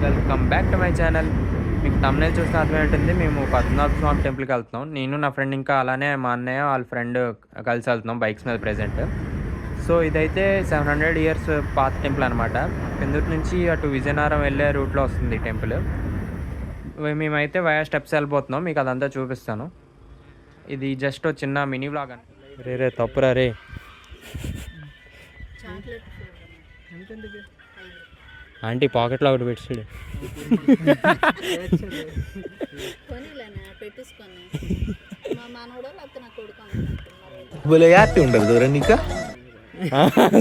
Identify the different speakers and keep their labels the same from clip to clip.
Speaker 1: Welcome back to my channel. మీకు తమ్మునేల్ చూస్తే అర్థమై ఉంటుంది, మేము పద్మనాభ స్వామి టెంపుల్కి వెళ్తున్నాం. నేను నా ఫ్రెండ్ ఇంకా అలానే మా అన్నయ్య వాళ్ళ ఫ్రెండ్ కలిసి వెళ్తున్నాం బైక్స్ మీద ప్రెజెంట్. సో ఇదైతే 700 ఇయర్స్ పాత టెంపుల్ అనమాట. పెందుర్తి నుంచి అటు విజయనగరం వెళ్ళే రూట్లో వస్తుంది టెంపుల్. మేమైతే వయా స్టెప్స్ వెళ్ళిపోతున్నాం, మీకు అదంతా చూపిస్తాను. ఇది జస్ట్ చిన్న మినీ వ్లాగ్ అని. రే తప్పురా రే. ఆంటీ పాకెట్లో ఒకటి పెట్టాడు.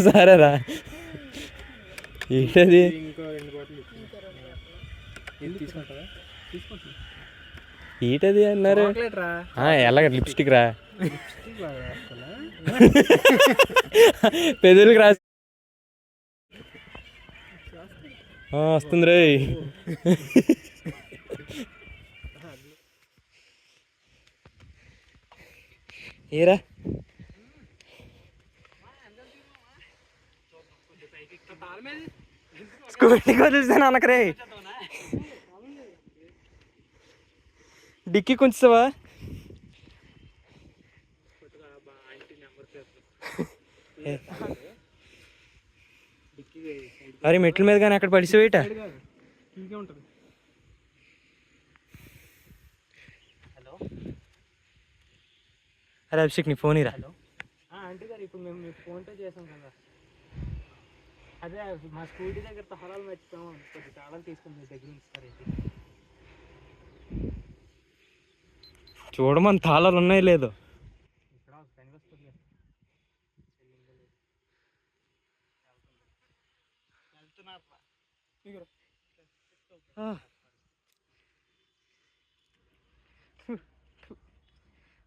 Speaker 1: సరేరా. ఏంటది? ఏంటది అన్నారు? ఎలాగ లిప్స్టిక్ రా, పెదవులకి రా. వస్తుంది రే. ఏరా స్కూటీకి వదిలిస్తాను అనకరే. డిక్కీ కొంచెవా? అరే మెట్ల మీద కానీ అక్కడ పడిసివేట. అరే అభిషేక్ నీ ఫోన్ ఇరా.
Speaker 2: అంటే సార్ ఇప్పుడు మేము మీకు ఫోన్పే చేసాం కదా, అదే మా స్కూటీ దగ్గర తాళాలు మర్చిపోయాము. కొద్ది తాళాలు తీసుకుని మీ దగ్గర ఉంచుతారు.
Speaker 1: చూడమని తాళాలు ఉన్నాయి లేదు.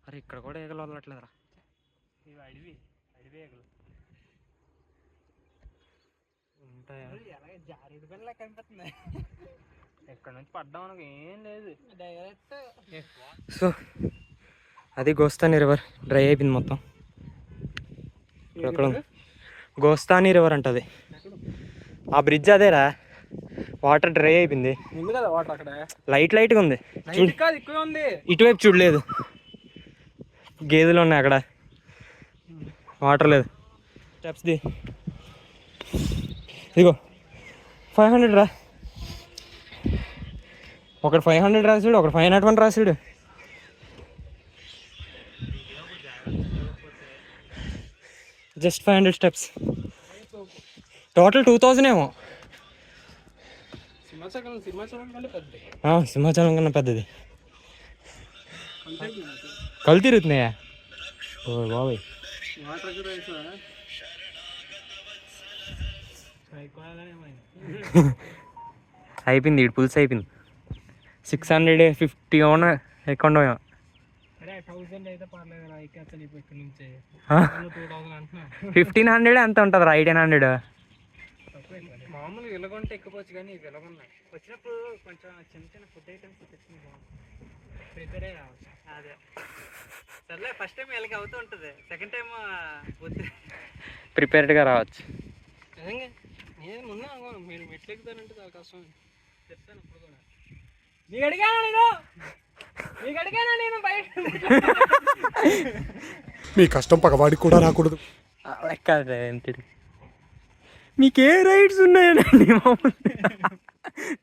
Speaker 1: అరే ఇక్కడ కూడా ఏగలు వదలట్లేదురా.
Speaker 2: ఇవి అడివి ఏగలు
Speaker 1: ఉంటాయా?
Speaker 2: జారుడు పనిలా కనిపిస్తుంది. ఎక్కడ నుంచి పడ్డాం మనకు ఏం లేదు, డైరెక్ట్.
Speaker 1: సో అది గోస్తాని రివర్ డ్రై అయిపోయింది మొత్తం. అక్కడ గోస్తాని రివర్ అంటది. ఆ బ్రిడ్జ్ అదేరా, వాటర్ డ్రై అయిపోయింది.
Speaker 2: ఉంది కదా వాటర్ అక్కడ,
Speaker 1: లైట్గా ఉంది.
Speaker 2: ఎక్కువ ఉంది.
Speaker 1: ఇటువైపు చూడలేదు, గేదెలు ఉన్నాయి అక్కడ, వాటర్ లేదు. స్టెప్స్ ది ఇదిగో 500 రా. ఒకటి 500 రాసాడు, ఒకటి 501 రాసాడు. Just 500 steps. టోటల్ 2000 ఏమో. సింహాచలం కన్నా పెద్దది. కళ్ళు తిరుగుతున్నాయా? ఓ బాబాయ్. అయిపోయింది, ఇటు పులుసు అయిపోయింది. 650 అవును అకౌంట్. 1500 ఎంత ఉంటుంది రా? 1800
Speaker 2: మామూలుగా ఇలాగొంటే ఎక్కువచ్చు, కానీ ఇవి ఇలాగున్నాయి. వచ్చినప్పుడు కొంచెం చిన్న చిన్న ఫుడ్ ఐటమ్స్ తెచ్చుకుందాం, ప్రిపేర్ అయ్యి రావచ్చు. అదే సర్లే, ఫస్ట్ టైం ఇలాగ అవుతూ ఉంటుంది, సెకండ్ టైం వద్దు,
Speaker 1: ప్రిపేర్డ్గా రావచ్చు.
Speaker 2: నిజంగా నేను ముందు అనుకోను, మీరు మెట్లు ఎక్కుతారంటే చాలా కష్టం చెప్తాను. ఇప్పుడు కూడా నీకు అడిగానా నేను బయట.
Speaker 3: మీ కష్టం పగవాడికి కూడా రాకూడదు.
Speaker 1: ఎంతటి మీకే రైట్స్ ఉన్నాయండి?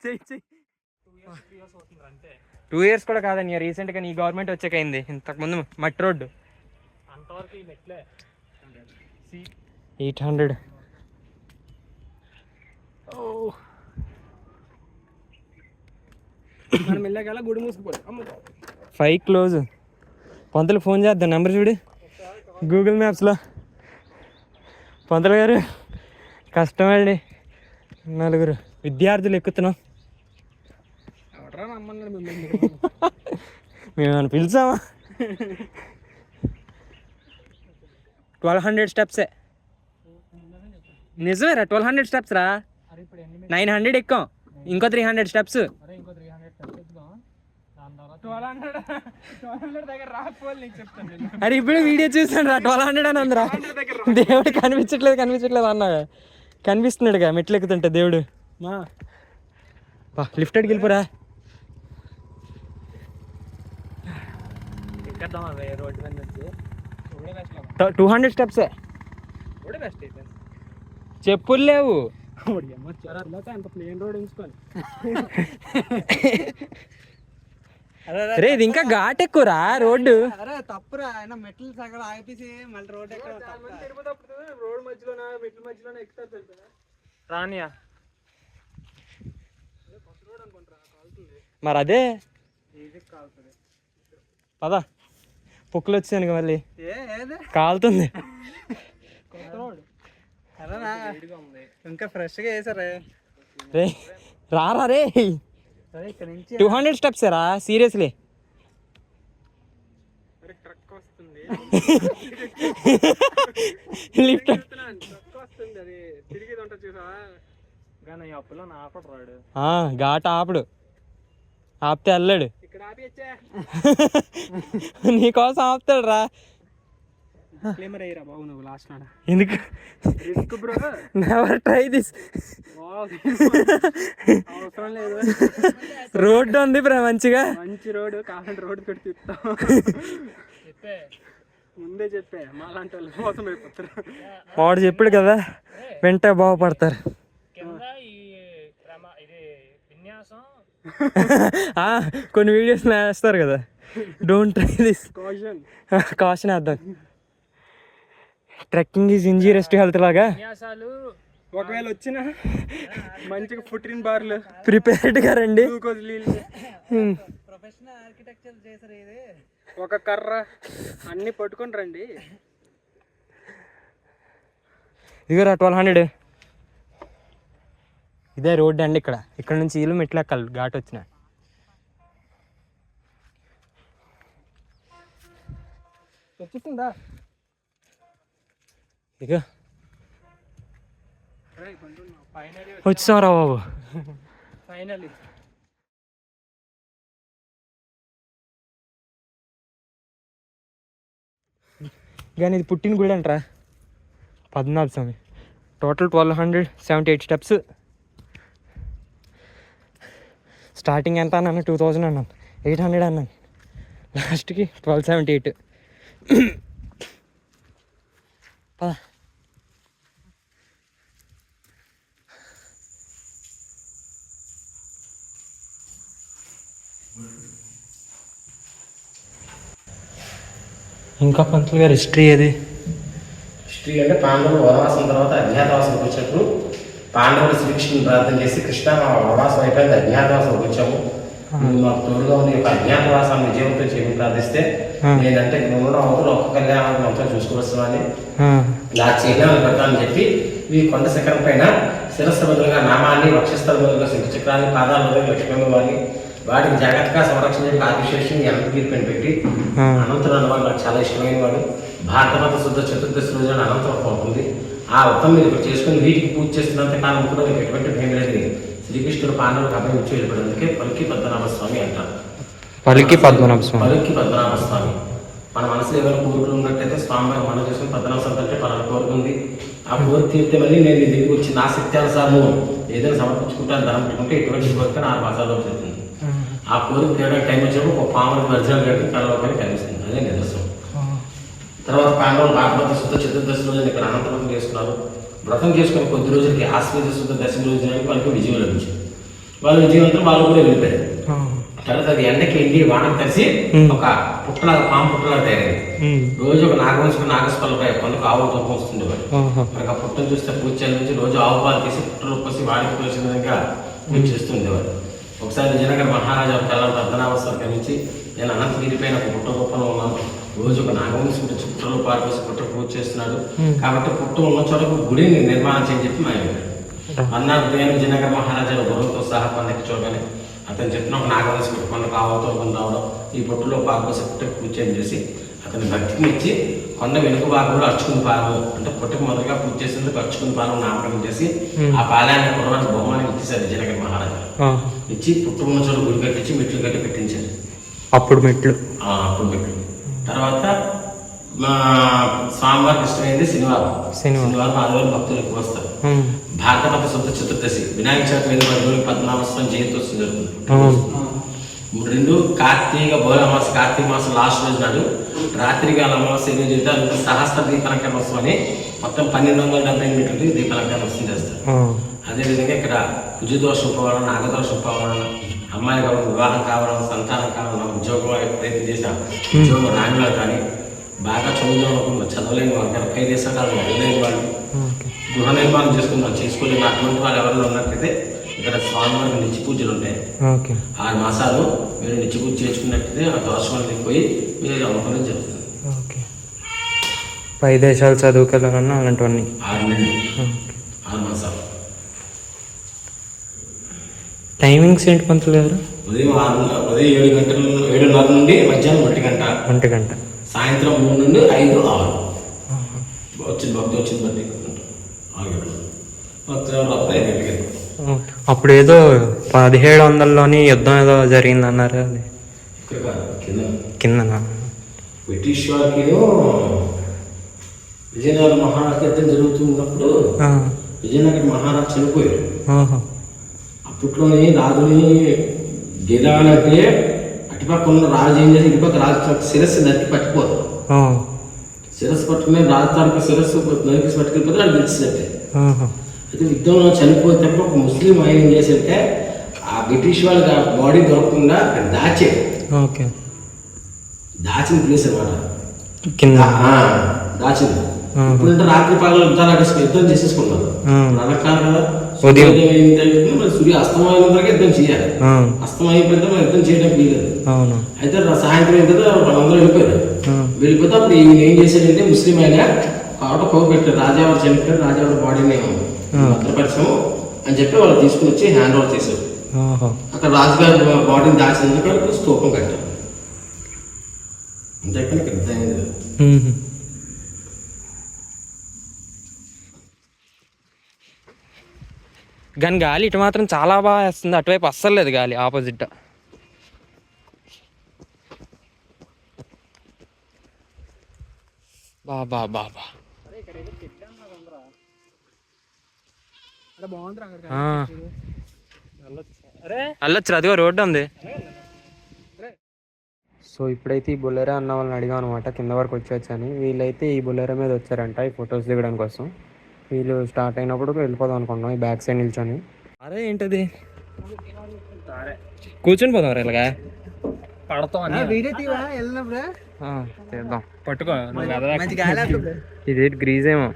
Speaker 1: చెయ్యి 2 years కూడా కాదండి, రీసెంట్గా నీ గవర్నమెంట్ వచ్చాకైంది. ఇంతకుముందు మట్టి రోడ్డు
Speaker 2: అంతవరకు ఈ మెట్లే
Speaker 1: 800.
Speaker 2: మనం వెళ్ళగల గుడి మూసుకుపోయి
Speaker 1: 5 క్లోజ్. పంతులు ఫోన్ చేద్దాం, నెంబర్ చూడు గూగుల్ మ్యాప్స్లో. పంతులు గారు కష్టమండి, 4 విద్యార్థులు ఎక్కుతున్నాం. మేమేమైనా పిలిచామా? 1200 స్టెప్సే. నిజమేరా, 1200 స్టెప్స్ రా. 900 ఎక్కాం, ఇంకో 300 స్టెప్స్. అరే ఇప్పుడు వీడియో చూసాను రా, 1200 అని అందరా. దేవుడు కనిపించట్లేదు అన్నా. కనిపిస్తున్నాడుగా మెట్లు ఎక్కుతుంటే దేవుడు. లిఫ్టెడ్కి వెళ్ళిపోరా.
Speaker 2: ఎక్కడదాం అవి రోడ్డు మీద నుంచి
Speaker 1: 200 స్టెప్సే.
Speaker 2: కూడా బెస్ట్ అయితే
Speaker 1: చెప్పులు లేవు.
Speaker 2: అంత ప్లేన్ రోడ్ ఉంచుకోవాలి.
Speaker 1: రే ఇది ఇంకా ఘాట్ ఎక్కువరా రోడ్డు.
Speaker 2: అరే తప్పురా ఆయన మెట్లు సగం ఆగిపేసి మళ్ళీ రోడ్ ఎక్కడ రోడ్ మధ్యలోన మెట్ల మధ్యలోనే ఎక్కుతారు రానియా.
Speaker 1: మరి అదే
Speaker 2: ఈజీ కాలుతుంది.
Speaker 1: పదా పొక్కులు వచ్చాను మళ్ళీ
Speaker 2: ఏది
Speaker 1: కాలుతుంది.
Speaker 2: కొత్త రోడ్ అలా ఇంకా ఫ్రెష్గా వేసారే.
Speaker 1: రే రారా రే.
Speaker 2: ఇక్కడ నుంచి
Speaker 1: 200 స్టెప్స్ రా సీరియస్లీ.
Speaker 2: ట్రక్ వస్తుంది
Speaker 1: లిఫ్ట్
Speaker 2: ట్రక్ వస్తుంది అది తిరిగి ఉంటుంది చూసా. కానీ అప్పులో నా ఆపడు రాడు.
Speaker 1: ఘాట్ ఆపడు. ఆపితే వెళ్ళాడు.
Speaker 2: ఇక్కడ ఆపిచ్చా
Speaker 1: నీకోసం ఆపుతాడు రా.
Speaker 2: క్లైమర్ అయ్యరా బాబు నువ్వు లాస్ట్ నాడ.
Speaker 1: ఎందుకు
Speaker 2: risk bro.
Speaker 1: Never try this.
Speaker 2: అవసరం లేదు.
Speaker 1: రోడ్డు ఉంది బ్రా మంచిగా.
Speaker 2: మంచి రోడ్డు కావాలంటే రోడ్డు పెట్టి తిప్పుతాం. ముందే చెప్పే మాలాంటి వాళ్ళు మోసం అయిపోతారు.
Speaker 1: వాడు చెప్పాడు కదా వెంటనే బాగుపడతారు. కొన్ని వీడియోస్ వేస్తారు కదా డోంట్ ట్రై దిస్. కాషన్ వేద్దాం. Trekking is injurious to health లాగా.
Speaker 2: ఒకవేళ వచ్చిన మంచిగా ఫుట్రిన్ బార్లు
Speaker 1: ప్రిపేర్డ్గా రండి.
Speaker 2: ప్రొఫెషనల్ ఆర్కిటెక్చర్ చేసారు. ఇది ఒక కర్ర అన్ని పట్టుకొని రండి.
Speaker 1: ఇదిగోరా 1200. ఇదే రోడ్డు అండి. ఇక్కడ నుంచి ఇల్లు మెట్లు ఎక్కాలి ఘాట్ వచ్చిన.
Speaker 2: వచ్చేస్తుందా
Speaker 1: ఇక వచ్చారా బాబు
Speaker 2: ఫైనలీ.
Speaker 1: కానీ ఇది పుట్టిన గుడి అంటారా Padmanabha Swami. Total 1278 steps. Starting ఎంత అన్నాను 2000 అన్నాను, 800 అన్నాను, లాస్ట్కి 1278. పద. ఇంకా పంతులు గారు హిస్టరీ ఏది?
Speaker 4: హిస్టరీ అంటే పాండవులు వనవాసం తర్వాత అజ్ఞాతవాసంకి వచ్చినప్పుడు పాండవులు శ్రీకృష్ణుని ప్రార్థన చేసి కృష్ణ మా వనవాసం అయిపోయింది అజ్ఞాతవాసంకి వచ్చాము, నువ్వు మాకు తోడుగా ఉన్న యొక్క అజ్ఞాతవాసాన్ని విజయవంతం చేయమని ప్రార్థిస్తే నేనంటే నువ్వు అవుతులు ఒక్క కళ్యాణం మొత్తం చూసుకోవచ్చునని నా చిహ్నాలు పెడతానని చెప్పి ఈ కొండ శిఖరం పైన శిరస్సు బదులుగా నామాన్ని, వక్షస్థల బదులుగా శంఖచక్రాన్ని, పాదాల బదులుగా లక్ష్మీవారిని వాటికి జాగ్రత్తగా సంరక్షణ చేసి ఆదిశేషుని ఎంత తీర్పుని పెట్టి అనంతరం వాడు నాకు చాలా ఇష్టమైన వాడు. భారతమత శుద్ధ చతుర్దశి రోజున అనంతరం ఉంటుంది. ఆ వ్రతం మీరు ఇక్కడ చేసుకుని వీటికి పూజ చేస్తున్నంత కాలం కూడా మీకు ఎటువంటి భయం లేదు. శ్రీకృష్ణుడు పాండవులకు అభయం ఇచ్చి వెళ్ళిపోయినందుకే పలికి పద్మనాభ స్వామి అంటారు.
Speaker 1: పలికి పద్మనాభ స్వామి.
Speaker 4: పలికి పద్మనాభ స్వామి. మన మనసులో ఏమైనా కోరికలు ఉన్నట్టయితే స్వామి మనం చేసుకుని పద్మనాభ స్వామి అంటే పలానా కోరుకుంది, ఆ కోరిక తీరితే మళ్ళీ నేను నీ దగ్గరికి వచ్చి నా శక్త్యానుసారము ఏదైనా సమర్పించుకుంటాను ధనం పెట్టుకుంటే ఎటువంటి కోరిక 4 మాసాల్లో జరుగుతుంది. ఆ కోరిక తీయడానికి టైం వచ్చినప్పుడు ఒక పాములకు వర్జాలు కట్టి కళ్ళలోకి కనిపిస్తుంది. అదే నిదర్శనం. తర్వాత పాండవులు భాగవత శుద్ధ చతుర్దశి రోజున ఇక్కడ అనంతరం చేసుకున్నారు. వ్రతం చేసుకుని కొద్ది రోజులకి ఆశ్వేత శుద్ధ దశమి రోజునానికి వాళ్ళకి విజయం లభించింది. వాళ్ళు విజయవంతం వాళ్ళు కూడా వెళ్ళిపోయారు. తర్వాత అది ఎండకి ఎండి వానకు కలిసి ఒక పుట్టలాగా పాము పుట్టలాగా తయారైంది. రోజు ఒక నాగవంశకు నాగస్పలపై కొందకు ఆవు తూపం వస్తుంది. మనకు ఆ పుట్టను చూస్తే పూజ నుంచి రోజు ఆవు పాలు తీసి పుట్టలో పోసి వాడికి పోసిన విధంగా పూజ చేస్తుండేవారు. ఒకసారి విజయనగర మహారాజా కళ్ళ పద్మనాభస్వామి నుంచి నేను అనంతగిరి పైన ఒక పుట్ట గొప్పలో ఉన్నాను, రోజు ఒక నాగవంశం పుట్టలో పారిపోసి పుట్ట పూజ చేస్తున్నాడు కాబట్టి పుట్ట ఉన్న చోట గుడిని నిర్మాణం చేయని చెప్పి మాయమయ్యాడు. అన్నారు ఉదయం విజయనగర మహారాజా గురువుతో సహా కొండకి చూడగానే అతను చెప్పిన ఒక నాగవంశం కొండ కావతో రావడం ఈ పుట్టలో పారిపోసి పుట్టకు పూజ చేసి అతని భక్తిని ఇచ్చి కొండ వెనుక భాగంలో అర్చుకుని పాలము అంటే పుట్టకు మొదలుగా పూజ చేసేందుకు అర్చుకుని పాలము నామకరణం చేసి ఆ పాలయాన్ని కుర్రానికి బహుమానం ఇచ్చేసారు విజయనగర మహారాజా. ఇచ్చి పుట్టు ఉన్న చోటు గుడి కట్టించి మెట్లు కట్టి పెట్టించారు.
Speaker 1: అప్పుడు మెట్లు.
Speaker 4: తర్వాత మా స్వామివారికి ఇష్టమైంది శనివారం. శనివారం ఆదివారం భక్తులు ఎక్కువ వస్తారు. భాద్రపద శుద్ధ చతుర్దశి వినాయక చవితి మీద 10 రోజులు పద్మనాభస్వామి జయంతి వస్తుంది జరుగుతుంది. 2 కార్తీక మాసం లాస్ట్ రోజు నాడు రాత్రికాల అమావాస్య ఏం చేస్తే అందుకు సహస్ర దీపాలంకరణ అని మొత్తం 1270 మీటర్లు దీపాలంకరణ వస్తుంది చేస్తారు. అదేవిధంగా ఇక్కడ కుజదోషం పోవడం, నాగదోషం పోవడం, అమ్మాయి కావడం, వివాహం కావడం, సంతానం కావడం, ఉద్యోగం ప్రయత్నం చేసిన ఉద్యోగం రాని వాళ్ళు కానీ, బాగా చదవలేని వాళ్ళు కానీ, 5 దేశాలు వెళ్ళలేని వాళ్ళు, గృహ నిర్మాణం చేసుకోలేని అటువంటి వాళ్ళు ఎవరైనా ఉన్నట్లయితే ఇక్కడ స్వామివారికి నిత్య పూజలు ఉంటాయి. 6 మాసాలు మీరు నిత్య పూజ చేసుకున్నట్లయితే ఆ దోషానికి పోయి మీరు అమ్మకం జరుగుతుంది.
Speaker 1: 5 దేశాలు చదువుకెళ్ళాలన్నా అలాంటివన్నీ
Speaker 4: 6 మాసాలు.
Speaker 1: టైమింగ్స్ ఏంటి పంతులు గారు?
Speaker 4: ఉదయం 7 గంటల 7:30 నుండి మధ్యాహ్నం 1 గంట, సాయంత్రం 3 నుండి 5, 6 వచ్చింది భక్తి వచ్చింది బట్టి 6 గంటలు
Speaker 1: అప్పుడు ఏదో 1700లోని యుద్ధం ఏదో జరిగింది అన్నారు. అది కింద
Speaker 4: బ్రిటిష్ వారికి విజయనగర మహారాజు యుద్ధం జరుగుతున్నప్పుడు విజయనగర మహారాజు చనిపోయారు. అప్పట్లోని రాజుని గిరాలంటే అటుపక్క ఉన్న రాజు ఏం చేసి ఇటుపక్క రాజు శిరస్సు నరికి పట్టిపోదు. శిరస్సు పట్టుకుని రాజధానికి శిరస్సు నరికి పట్టుకెళ్ళిపోతే అది గెలిచినట్టే. అయితే యుద్ధంలో చనిపోతే ఒక ముస్లిం ఆయన ఏం చేసేటే ఆ బ్రిటిష్ వాళ్ళకి ఆ బాడీ దొరకకుండా దాచిన ప్లేస్ అనమాట, దాచింది. ఇప్పుడంటే రాత్రి పగల యుద్ధం చేసేసుకున్నారు. అలా కాదు కదా, సూర్య అస్తమయం వరకు యుద్ధం చేయాలి. అస్తమయం అయిపోతే మనం యుద్ధం చేయడానికి వీలేదు. అయితే సాయంత్రం అయితే వాళ్ళందరూ వెళ్ళిపోతే అప్పుడు ఈయన ఏం చేశాడంటే ముస్లిం అయినా కాబట్టి కోపెట్టారు. రాజావారు చనిపోయారు, రాజావారి బాడీని భద్రపరిచాము అని చెప్పి వాళ్ళు తీసుకుని వచ్చి హ్యాండ్ ఓవర్ చేశారు. అక్కడ రాజుగారి బాడీని దాచినందుకు వాళ్ళకి స్తూపం కట్టారు. అంతే కానీ ఇక్కడ యుద్ధం అయింది.
Speaker 1: కానీ గాలి ఇటు మాత్రం చాలా బాగా వేస్తుంది, అటువైపు అస్సలు లేదు గాలి, ఆపోజిట్. బాబా బాబా వెళ్ళొచ్చు, అదిగో రోడ్డు ఉంది. సో ఇప్పుడైతే ఈ బొలెరో అన్న వాళ్ళని అడిగాం అనమాట కింద వరకు వచ్చేవచ్చని. వీళ్ళైతే ఈ బొలెరో మీద వచ్చారంట ఈ ఫొటోస్ దిగడం కోసం. వీళ్ళు స్టార్ట్ అయినప్పుడు వెళ్ళిపోదాం అనుకుంటున్నాం ఈ బ్యాక్ సైడ్ నిల్చొని. అరే ఏంటది, కూర్చొని పోదాం ఇలాగా చేద్దాం. పట్టుకో, ఇది గ్రీజ్ ఏమో.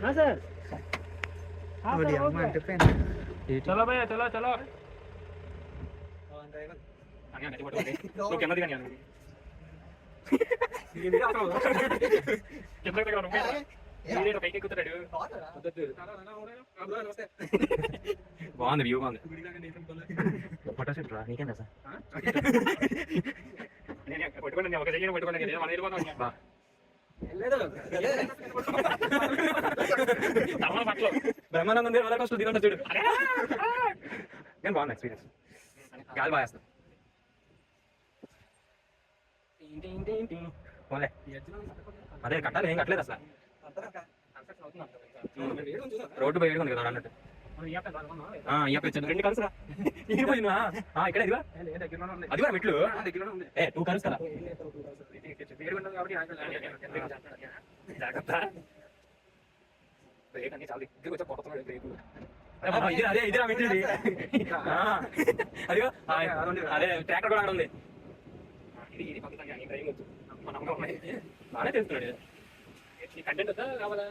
Speaker 1: బాగుంది, వ్యూ బాగుంది. ఫోటో షూట్ రా, నీకేం సార్ బ్రహ్మానందం దిగండి చూడు. కానీ బాగుంది ఎక్స్పీరియన్స్, గాలి బాగా వేస్తుంది. అదే కట్టాలి, ఏం కట్టలేదు అసలు. రోడ్డు బయట ఉంది కదా అన్నట్టు. రెండు కలుసురా ఇక్కడ అది కూడా మెట్లు 2 కలుసు కదా. అదే ఇదిరా మెట్లు, అదిగో అదే ట్రాక్టర్ కూడా ఉంది. ఇది బాగానే తెలుస్తున్నాడు. కంటెంట్ వద్దా కావాలా?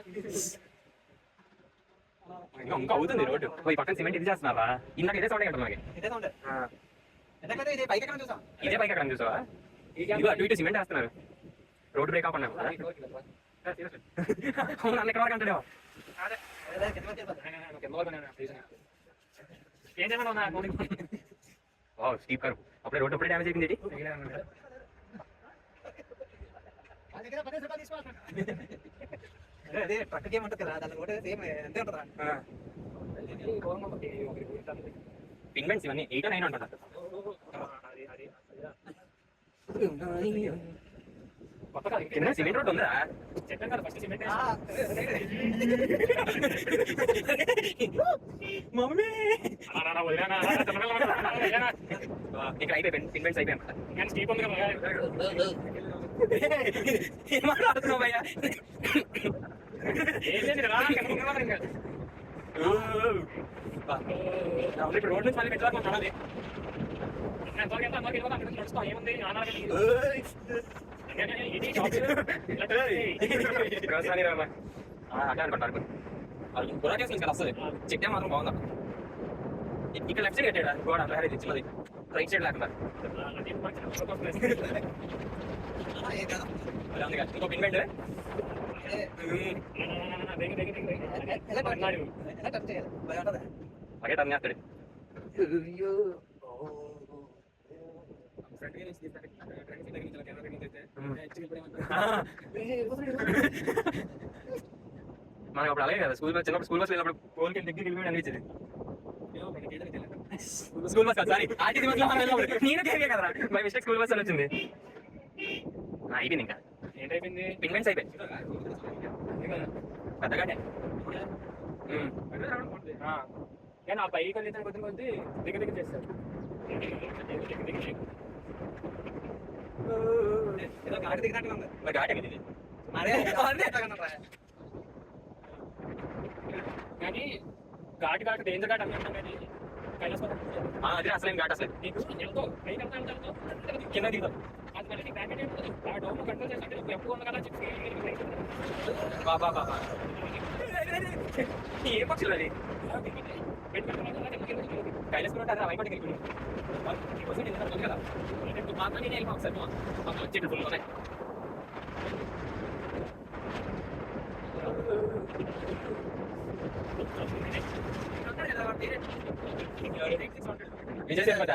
Speaker 1: ఇంకా అవుతుంది రోడ్డు. ఈ పక్కన సిమెంట్ ఇది చేస్తున్నావా? ఇందాక ఇదే సౌండ్ అంటారు. ఇదే పైకి ఎక్కడ చూసావా? అటు ఇటు సిమెంట్ వేస్తున్నారు, రోడ్డు బ్రేక్ అవ్వకుండా. నన్ను ఎక్కడ వరకు అంటాడేమో. ఏం చేయమన్నా స్టీప్ కర్వ్. అప్పుడే రోడ్డు అప్పుడే డ్యామేజ్ అయిపోయింది. అదే పక్కకి ఏమంటుంది కదా, దాని రోడ్ సేమ్ అంతే ఉంటుందా? పిగ్మెంట్స్ ఇవన్నీ 8 or 9 అంటారు. కింద సిమెంట్ రోడ్ ఉందా? మమ్మీ ఇక్కడ అయిపోయి ఇన్వెంట్స్ అయిపోయాయి. ఏం మాట్లాడుతున్నావు భయ్యా? ఇప్పుడు రోడ్ నుంచి మళ్ళీ పెట్టాలి నడాలి. అట్లా అనుకుంటారు గురాకేస్ నుంచి వస్తుంది. చెక్ డ్యామ్ మాత్రం బాగుందా? ఇక్కడ లెఫ్ట్ సైడ్ కట్టాడు గోడ అట్లా చిన్నది రైట్ సైడ్ లేకుండా ఇంకో ఇన్వెంట్ అలాగే టర్న్ చేస్తాడు. మనకి అప్పుడు అలాగే కదా స్కూల్ బస్ చిన్నప్పుడు స్కూల్ బస్ వెళ్ళినప్పుడు పోల్కి దగ్గరికి వెళ్ళి అనిపించేది. స్కూల్ బస్ కాదు సారీ ఆర్టీసీ బస్ లో మనం వెళ్ళినప్పుడు నేను కేకే కదరా బై మిస్టేక్ స్కూల్ బస్ అని వచ్చింది. అయిపోయింది ఇంకా ఏంటైపోయింది పిన్వెంట్స్ అయిపోయి పెద్దగానే కానీ ఆ పైకి వెళ్ళిన కొద్ది కొద్ది దగ్గర దగ్గర చేస్తారు. ఘాటి దిగినట్టుగా ఉంది మరి ఘాటి ఇది కానీ ఘాటి ఘాటు డేంజర్ ఘాట్ అనుకుంటాం కానీ అదే అసలు ఘాట్ అసలు నీకు ఎంతో కింద దిగుతాం అది మళ్ళీ నీకు బ్యాకెట్ ఉంటుంది ఆ డౌన్ కంట్రోల్ చేస్తే నువ్వు ఎప్పుడు ఉన్న కదా చెప్పి బాబా బాబా ఏ పక్షులు అది కైలాసుకుంటారు వైపటికి వెళ్ళిపోయి కదా మాత్రం నేను వెళ్ళిపోతాను సార్ వచ్చేటి ఫుల్ ఉన్నాయి. విజయ్ సేతుపతి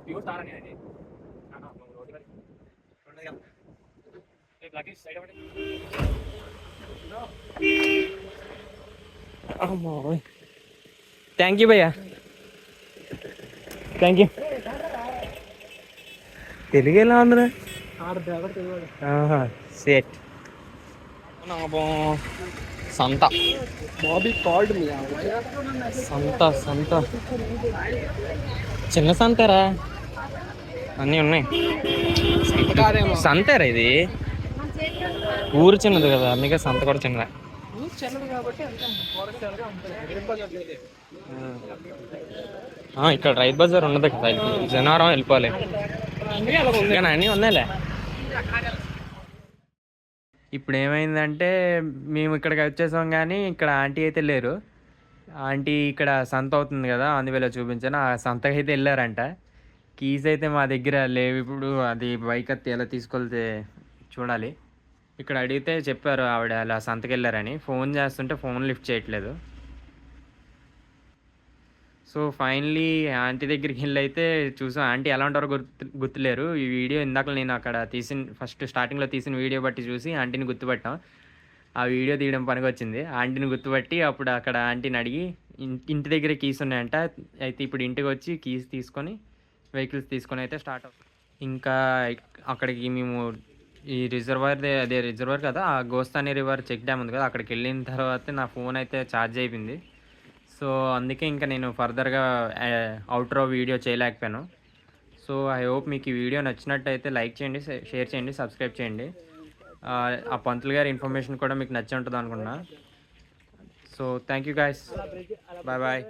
Speaker 1: ప్యూర్ స్టార్ అని అది థ్యాంక్ యూ భయ్యా థ్యాంక్ యూ. తెలుగు ఎలా ఉందిరా? సేట్ సంత సంత సంత చిన్న సంతరా అన్నీ ఉన్నాయి. సంతరా ఇది ఊరు చిన్నది కదా అందుకే సంత కూడా చిన్నదా. ఇక్కడ రైతు బజార్ ఉండదు కదా జనవరం వెళ్ళిపోవాలి కానీ అన్నీ ఉన్నాయిలే. ఇప్పుడు ఏమైందంటే మేము ఇక్కడికి వచ్చేసాం కానీ ఇక్కడ ఆంటీ అయితే లేరు. ఆంటీ ఇక్కడ సంత అవుతుంది కదా అందువేళ చూపించాను ఆ సంతకి అయితే వెళ్ళారంట. కీస్ అయితే మా దగ్గర లేవు ఇప్పుడు అది బైక్ అత్తి ఎలా తీసుకెళ్తే చూడాలి. ఇక్కడ అడిగితే చెప్పారు ఆవిడ అలా సంతకి వెళ్ళారని. ఫోన్ చేస్తుంటే ఫోన్ లిఫ్ట్ చేయట్లేదు. సో ఫైనలీ ఆంటీ దగ్గరికి వెళ్ళి అయితే చూసాం. ఆంటీ ఎలా ఉంటారో గుర్తులేరు. ఈ వీడియో ఇందాక నేను అక్కడ ఫస్ట్ స్టార్టింగ్లో తీసిన వీడియో బట్టి చూసి ఆంటీని గుర్తుపట్టాం. ఆ వీడియో తీయడం పనికి వచ్చింది. ఆంటీని గుర్తుపట్టి అప్పుడు అక్కడ ఆంటీని అడిగి ఇంటి దగ్గర కీస్ ఉన్నాయంట. అయితే ఇప్పుడు ఇంటికి వచ్చి కీస్ తీసుకొని వెహికల్స్ తీసుకొని అయితే స్టార్ట్ అవుతాం. ఇంకా అక్కడికి మేము ఈ రిజర్వాయర్ కదా ఆ గోస్తాని రివర్ చెక్ డ్యామ్ ఉంది కదా అక్కడికి వెళ్ళిన తర్వాత నా ఫోన్ అయితే ఛార్జ్ అయిపోయింది. సో అందుకే ఇంకా నేను ఫర్దర్గా అవుట్రో వీడియో చేయలేకపోయాను. సో ఐ హోప్ మీకు ఈ వీడియో నచ్చినట్టయితే లైక్ చేయండి, షేర్ చేయండి, సబ్స్క్రైబ్ చేయండి. ఆ పంతులు గారి ఇన్ఫర్మేషన్ కూడా మీకు నచ్చి ఉంటుంది అనుకున్నా. So thank you guys, bye bye.